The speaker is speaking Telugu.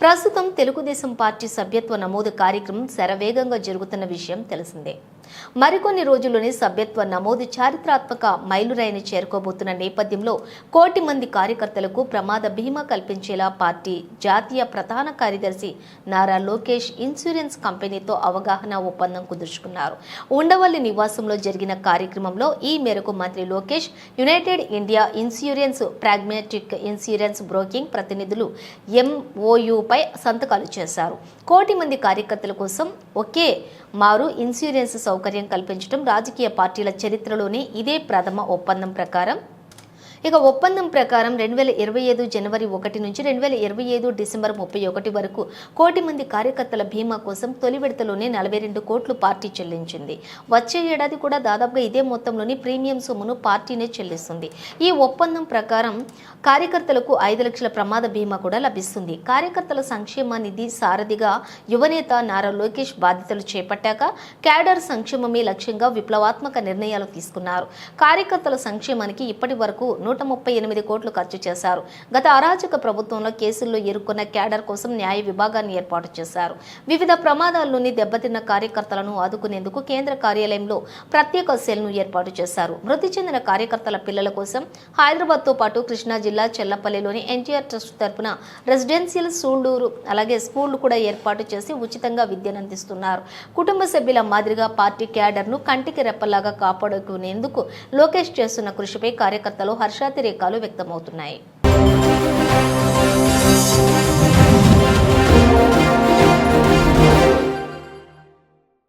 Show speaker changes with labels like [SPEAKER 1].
[SPEAKER 1] ప్రస్తుతం తెలుగుదేశం పార్టీ సభ్యత్వ నమోదు కార్యక్రమం శరవేగంగా జరుగుతున్న విషయం తెలిసిందే. మరికొన్ని రోజుల్లోనే సభ్యత్వ నమోదు చారిత్రాత్మక మైలురాయిని చేరుకోబోతున్న నేపథ్యంలో కోటి మంది కార్యకర్తలకు ప్రమాద బీమా కల్పించేలా పార్టీ జాతీయ ప్రధాన కార్యదర్శి నారా లోకేష్ ఇన్సూరెన్స్ కంపెనీతో అవగాహన ఒప్పందం కుదుర్చుకున్నారు. ఉండవల్లి నివాసంలో జరిగిన కార్యక్రమంలో ఈ మేరకు మంత్రి Lokesh United India insurance, pragmatic insurance broking ప్రతినిధులు MOUపై సంతకాలు చేశారు. కోటి మంది కార్యకర్తల కోసం ఒకే మారు ఇన్సూరెన్స్ సౌకర్యం కల్పించడం రాజకీయ పార్టీల చరిత్రలోనే ఇదే ప్రథమ ఒప్పందం ప్రకారం. ఒప్పందం ప్రకారం 2025 జనవరి 1 నుంచి 2025 డిసెంబర్ 31 వరకు కోటి మంది కార్యకర్తల బీమా కోసం తొలి విడతలోనే 42 కోట్లు పార్టీ చెల్లించింది. వచ్చే ఏడాది కూడా దాదాపుగా ఇదే మొత్తంలోని ప్రీమియం సొమ్మును పార్టీనే చెల్లిస్తుంది. ఈ ఒప్పందం ప్రకారం కార్యకర్తలకు 5 లక్షల ప్రమాద బీమా కూడా లభిస్తుంది. కార్యకర్తల సంక్షేమ నిధి సారథిగా యువనేత నారా లోకేష్ బాధ్యతలు చేపట్టాక క్యాడర్ సంక్షేమమే లక్ష్యంగా విప్లవాత్మక నిర్ణయాలు తీసుకున్నారు. కార్యకర్తల సంక్షేమానికి ఇప్పటి వరకు 138 కోట్లు ఖర్చు చేశారు. గత అరాచక ప్రభుత్వంలో కేసుల్లో ఇరుక్కున్న క్యాడర్ కోసం న్యాయ విభాగాన్ని ఏర్పాటు చేశారు. వివిధ ప్రమాదాల్లోని దెబ్బతిన్న కార్యకర్తలను ఆదుకునేందుకు కేంద్ర కార్యాలయంలో ప్రత్యేక సెల్ను ఏర్పాటు చేశారు. మృతి చెందిన కార్యకర్తల పిల్లల కోసం హైదరాబాద్తో పాటు కృష్ణా జిల్లా చెల్లపల్లిలోని ఎన్టీఆర్ ట్రస్ట్ తరపున రెసిడెన్షియల్ స్కూళ్లు కూడా ఏర్పాటు చేసి ఉచితంగా విద్యను అందిస్తున్నారు. కుటుంబ సభ్యుల మాదిరిగా పార్టీ క్యాడర్ను కంటికి రెప్పలాగా కాపాడుకునేందుకు లోకేష్ చేస్తున్న కృషిపై కార్యకర్తలు హర్షాతిరేకాలు వ్యక్తమవుతున్నాయి.